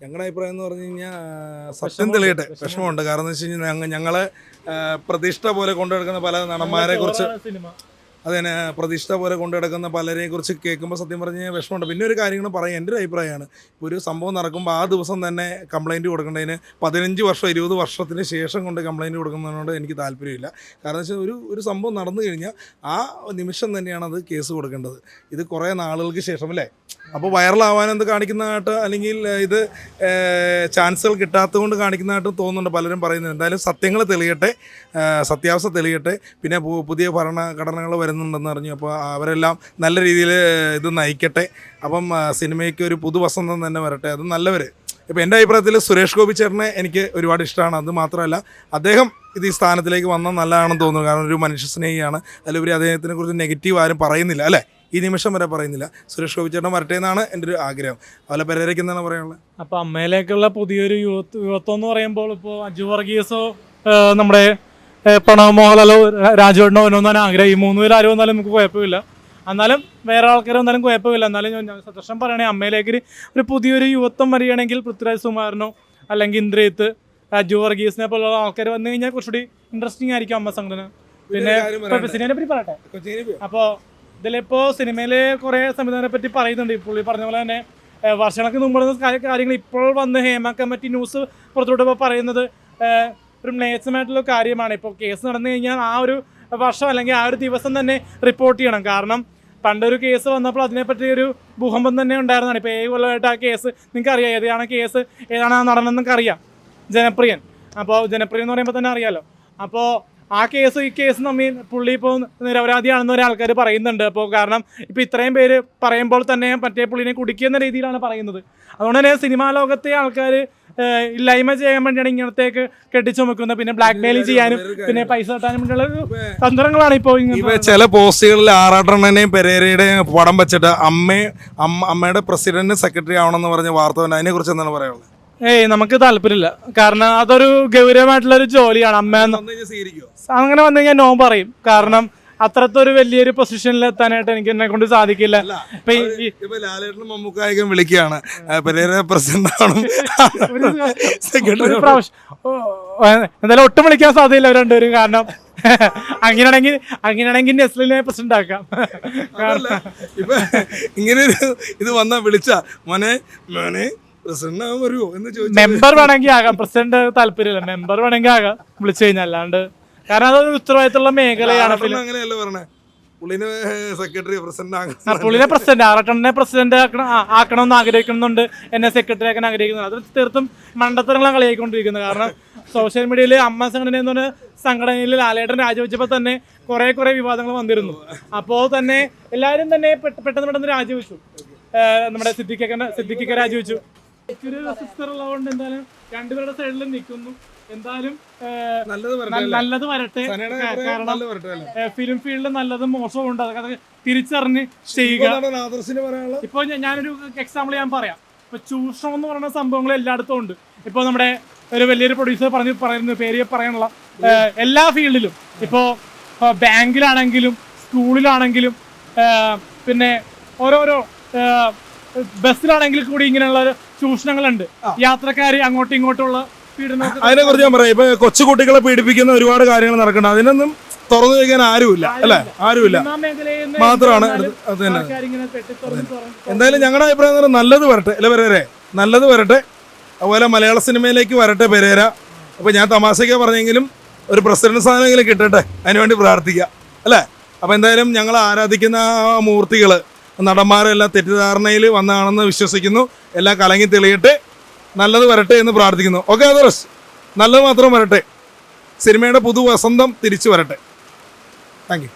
ഞങ്ങളുടെ അഭിപ്രായം എന്ന് പറഞ്ഞു കഴിഞ്ഞാൽ സത്യം തെളിയട്ടെ. വിഷമമുണ്ട്. കാരണം എന്ന് വെച്ച് കഴിഞ്ഞാൽ ഞങ്ങളെ പ്രതിഷ്ഠ പോലെ കൊണ്ടുനടക്കുന്ന പല നടന്മാരെ കുറിച്ച്, അതിനെ പ്രതിഷ്ഠ പോലെ കൊണ്ടു കിടക്കുന്ന പലരെയും കുറിച്ച് കേൾക്കുമ്പോൾ സത്യം പറഞ്ഞ് കഴിഞ്ഞാൽ വിഷമമുണ്ട്. പിന്നെ ഒരു കാര്യങ്ങൾ പറയാം, എൻ്റെ ഒരു അഭിപ്രായമാണ്, ഇപ്പോൾ ഒരു സംഭവം നടക്കുമ്പോൾ ആ ദിവസം തന്നെ കംപ്ലയിൻറ്റ് കൊടുക്കേണ്ടതിന് 15 വർഷം 20 വർഷത്തിന് ശേഷം കൊണ്ട് കംപ്ലയിൻറ്റ് കൊടുക്കുന്നതിനോട് എനിക്ക് താല്പര്യമില്ല. കാരണം വെച്ചാൽ ഒരു സംഭവം നടന്നു കഴിഞ്ഞാൽ ആ നിമിഷം തന്നെയാണ് അത് കേസ് കൊടുക്കേണ്ടത്. ഇത് കുറേ നാളുകൾക്ക് ശേഷം അല്ലേ, അപ്പോൾ വൈറലാവാനെന്ത് കാണിക്കുന്നതായിട്ട്, അല്ലെങ്കിൽ ഇത് ചാൻസുകൾ കിട്ടാത്തത് കൊണ്ട് കാണിക്കുന്നതായിട്ട് തോന്നുന്നുണ്ട് പലരും പറയുന്നത്. എന്തായാലും സത്യങ്ങൾ തെളിയട്ടെ, സത്യാവസ്ഥ തെളിയട്ടെ. പിന്നെ പുതിയ ഭരണഘടനകൾ വരുന്നുണ്ടെന്ന് അറിഞ്ഞു, അപ്പോൾ അവരെല്ലാം നല്ല രീതിയിൽ ഇത് നയിക്കട്ടെ. അപ്പം സിനിമയ്ക്ക് ഒരു പുതുവസന്തം തന്നെ വരട്ടെ. അത് നല്ലവർ. ഇപ്പോൾ എൻ്റെ അഭിപ്രായത്തിൽ സുരേഷ് ഗോപി ചേട്ടനെ എനിക്ക് ഒരുപാട് ഇഷ്ടമാണ്. അത് മാത്രമല്ല, അദ്ദേഹം ഇത് ഈ സ്ഥാനത്തിലേക്ക് വന്നാൽ നല്ലതാണെന്ന് തോന്നുന്നു. കാരണം ഒരു മനുഷ്യ സ്നേഹിയാണ്. അതിലുപരി അദ്ദേഹത്തിനെ കുറിച്ച് നെഗറ്റീവ് ആരും പറയുന്നില്ല അല്ലേ, ഈ നിമിഷം വരെ പറയുന്നില്ല. സുരേഷ് ഗോപി ചേട്ടൻ വരട്ടെ എന്നാണ് എൻ്റെ ഒരു ആഗ്രഹം. അതുപോലെ പെരേരയ്ക്ക് എന്താണ് പറയാനുള്ളത്? അപ്പോൾ അമ്മയിലേക്കുള്ള പുതിയൊരു യുവത്വം എന്ന് പറയുമ്പോൾ ഇപ്പോൾ അജു വർഗീസോ നമ്മുടെ പ്രണവ് മോഹൻലാലോ രാജുവേട്ടനോ വരണമെന്നാണ് ആഗ്രഹം. ഈ 3 പേര് ആരും വന്നാലും നമുക്ക് കുഴപ്പമില്ല. എന്നാലും വേറെ ആൾക്കാർ വന്നാലും കുഴപ്പമില്ല. എന്നാലും ഞാൻ സത്യം പറയണേ, അമ്മയിലേക്ക് ഒരു പുതിയൊരു യുവത്വം വരികയാണെങ്കിൽ പൃഥ്വിരാജ് സുകുമാരനോ അല്ലെങ്കിൽ ഇന്ദ്രിയത്ത്, അജു വർഗീസിനെ പോലുള്ള ആൾക്കാർ വന്നു കഴിഞ്ഞാൽ കുറച്ചുകൂടി ഇൻട്രസ്റ്റിംഗ് ആയിരിക്കും അമ്മ സംഘടന. പിന്നെ സിനിമയെ പറ്റി പറയട്ടെ. അപ്പോൾ ഇതിലിപ്പോൾ സിനിമയിൽ കുറേ സംവിധാനത്തെ പറ്റി പറയുന്നുണ്ട്. പുള്ളി പറഞ്ഞ പോലെ തന്നെ വർഷങ്ങൾക്ക് മുമ്പ് കാര്യങ്ങൾ ഇപ്പോൾ വന്ന് ഹേമ കമ്മിറ്റി ന്യൂസ് പുറത്തോട്ട് ഇപ്പോൾ പറയുന്നത് ഒരു മ്ലേച്ഛമായിട്ടുള്ള കാര്യമാണ്. ഇപ്പോൾ കേസ് നടന്നു കഴിഞ്ഞാൽ ആ ഒരു വർഷം അല്ലെങ്കിൽ ആ ഒരു ദിവസം തന്നെ റിപ്പോർട്ട് ചെയ്യണം. കാരണം പണ്ടൊരു കേസ് വന്നപ്പോൾ അതിനെപ്പറ്റി ഒരു ഭൂകമ്പം തന്നെ ഉണ്ടായിരുന്നതാണ്. ഇപ്പോൾ 7 കൊല്ലമായിട്ട് ആ കേസ് നിങ്ങൾക്ക് അറിയാം, ഏതാണ് കേസ്, ഏതാണ് ആ നടനെന്നൊക്കെ അറിയാം. ജനപ്രിയൻ. അപ്പോൾ ജനപ്രിയൻ എന്ന് പറയുമ്പോൾ തന്നെ അറിയാമല്ലോ. അപ്പോൾ ആ കേസ് ഈ കേസ് തമ്മിൽ പുള്ളി ഇപ്പോൾ നിരപരാധിയാണെന്ന് ഒരാൾക്കാർ പറയുന്നുണ്ട്. അപ്പോൾ കാരണം ഇപ്പോൾ ഇത്രയും പേര് പറയുമ്പോൾ തന്നെ മറ്റേ പുള്ളിനെ കുടിക്കുന്ന രീതിയിലാണ് പറയുന്നത്. അതുകൊണ്ട് തന്നെ സിനിമാ ലോകത്തെ ആൾക്കാർ ഇല്ലായ്മ ചെയ്യാൻ വേണ്ടിയാണ് ഇങ്ങനത്തേക്ക് കെട്ടിച്ചുമക്കുന്നത്. പിന്നെ ബ്ലാക്ക് മെയിലിംഗ് ചെയ്യാനും പിന്നെ പൈസ കിട്ടാനും വേണ്ടിയുള്ള തന്ത്രങ്ങളാണ് ഇപ്പോൾ. ചില പോസ്റ്റുകളിൽ ആറാട്ടണ്ണനെയും പെരേരയുടെയും പടം വെച്ചിട്ട് അമ്മയുടെ പ്രസിഡന്റ് സെക്രട്ടറി ആവണമെന്ന് പറഞ്ഞ വാർത്ത, അതിനെ കുറിച്ച് എന്താണ് പറയാനുള്ളത്? നമുക്ക് താല്പര്യമില്ല. കാരണം അതൊരു ഗൗരവമായിട്ടുള്ളൊരു ജോലിയാണ്. അമ്മ അങ്ങനെ വന്നു കഴിഞ്ഞാൽ നോ പറയും. കാരണം അത്രത്തൊരു വലിയൊരു പൊസിഷനിൽ എത്താനായിട്ട് എനിക്ക് എന്നെ കൊണ്ട് സാധിക്കില്ല. ഇപ്പൊ ലാലേട്ടനും മമ്മൂക്കായും വിളിക്കുകയാണ് എന്തായാലും ഒട്ടും വിളിക്കാൻ സാധ്യതയില്ല അവർ രണ്ടുപേരും. കാരണം അങ്ങനെയാണെങ്കിൽ നെസ്ലിനെ പ്രസിഡന്റ് ആക്കാം. ഇപ്പൊ ഇങ്ങനെ ഇത് വന്നാ വിളിച്ച മോനെ മെമ്പർ വേണമെങ്കിൽ ആകാം, പ്രസിഡന്റ് താല്പര്യമില്ല. മെമ്പർ വേണമെങ്കിൽ ആകാം വിളിച്ചു കഴിഞ്ഞാൽ. അല്ലാണ്ട് കാരണം അതൊരു ഉത്തരവാദിത്തമുള്ള മേഖലയാണ്. പുള്ളിനെ പ്രസിഡന്റ്, ആറട്ടണ്ണനെ പ്രസിഡന്റ് ആക്കണമെന്ന് ആഗ്രഹിക്കുന്നുണ്ട്, എന്നെ സെക്രട്ടറി ആക്കാൻ ആഗ്രഹിക്കുന്നുണ്ട്. അത് തീർത്തും മണ്ടത്തരങ്ങളാണ് കളിയായിക്കൊണ്ടിരിക്കുന്നത്. കാരണം സോഷ്യൽ മീഡിയയിൽ അമ്മ സംഘടന എന്ന് പറഞ്ഞ സംഘടനയിൽ ലാലേട്ടൻ രാജിവെച്ചപ്പോൾ തന്നെ കുറേ വിവാദങ്ങൾ വന്നിരുന്നു. അപ്പോൾ തന്നെ എല്ലാവരും തന്നെ പെട്ടെന്ന് രാജിവെച്ചു. നമ്മുടെ സിദ്ദിഖിക്ക രാജിവെച്ചു. ഒരു സിസ്റ്റർ ഉള്ളതുകൊണ്ട് എന്തായാലും രണ്ടുപേരുടെ സൈഡിലും നിൽക്കുന്നു. എന്തായാലും നല്ലത് വരട്ടെ. കാരണം ഫിലിം ഫീൽഡിൽ നല്ലതും മോശവും ഉണ്ട്. അതൊക്കെ തിരിച്ചറിഞ്ഞ് ചെയ്യുക. ഇപ്പൊ ഞാനൊരു എക്സാമ്പിൾ ഞാൻ പറയാം. ഇപ്പൊ ചൂഷണം എന്ന് പറയുന്ന സംഭവങ്ങൾ എല്ലായിടത്തും ഉണ്ട്. ഇപ്പൊ നമ്മുടെ ഒരു വലിയൊരു പ്രൊഡ്യൂസർ പറയുന്ന പേര് പറയാനുള്ള എല്ലാ ഫീൽഡിലും, ഇപ്പോ ബാങ്കിലാണെങ്കിലും സ്കൂളിലാണെങ്കിലും പിന്നെ ഓരോരോ ബസ്സിലാണെങ്കിൽ കൂടി ഇങ്ങനെയുള്ള ചൂഷണങ്ങളുണ്ട്. യാത്രക്കാര് അങ്ങോട്ടും ഇങ്ങോട്ടുള്ള അതിനെ കുറിച്ച് ഞാൻ പറയാം. ഇപ്പൊ കൊച്ചുകുട്ടികളെ പീഡിപ്പിക്കുന്ന ഒരുപാട് കാര്യങ്ങൾ നടക്കുന്നുണ്ട്. അതിനൊന്നും തുറന്നു വയ്ക്കാൻ ആരുമില്ല അല്ലെ, ആരുമില്ല. മാത്രമാണ് അത് തന്നെ. എന്തായാലും ഞങ്ങളുടെ അഭിപ്രായം നല്ലത് വരട്ടെ അല്ലെ പെരേര, നല്ലത് വരട്ടെ. അതുപോലെ മലയാള സിനിമയിലേക്ക് വരട്ടെ പെരേര. അപ്പൊ ഞാൻ തമാശയ്ക്ക് പറഞ്ഞെങ്കിലും ഒരു പ്രസിഡന്റ് സ്ഥാനമെങ്കിലും കിട്ടട്ടെ, അതിനുവേണ്ടി പ്രാർത്ഥിക്കുക അല്ലേ. അപ്പൊ എന്തായാലും ഞങ്ങൾ ആരാധിക്കുന്ന ആ മൂർത്തികള്, നടന്മാരെല്ലാം തെറ്റിദ്ധാരണയിൽ വന്നതാണെന്ന് വിശ്വസിക്കുന്നു. എല്ലാം കലങ്ങി തെളിയട്ടെ, നല്ലത് വരട്ടെ എന്ന് പ്രാർത്ഥിക്കുന്നു. ഓക്കെ, അതർസ് നല്ലത് മാത്രം വരട്ടെ. സിനിമയുടെ പുതുവസന്തം തിരിച്ചു വരട്ടെ. Thank you.